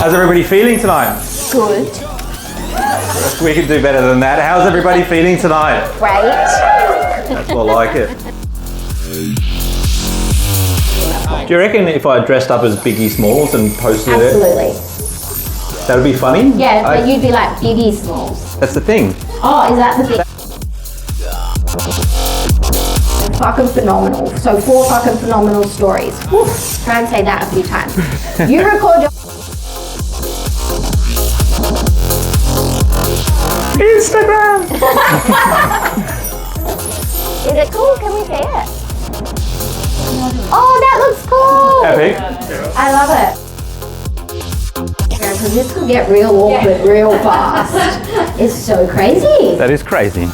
How's everybody feeling tonight? Good. We can do better than that. How's everybody feeling tonight? Great. That's more like it. Do you reckon if I dressed up as Biggie Smalls and posted Absolutely. it, that would be funny? Yeah, but you'd be like Bibby Smalls. That's the thing. Oh, is that the thing? Fucking phenomenal. So 4 fucking phenomenal stories. Woo. Try and say that a few times. You record your Instagram! Is it cool? Can we see it? Oh, that looks cool! Epic. I love it. Because this could get real awkward real fast. It's so crazy. That is crazy.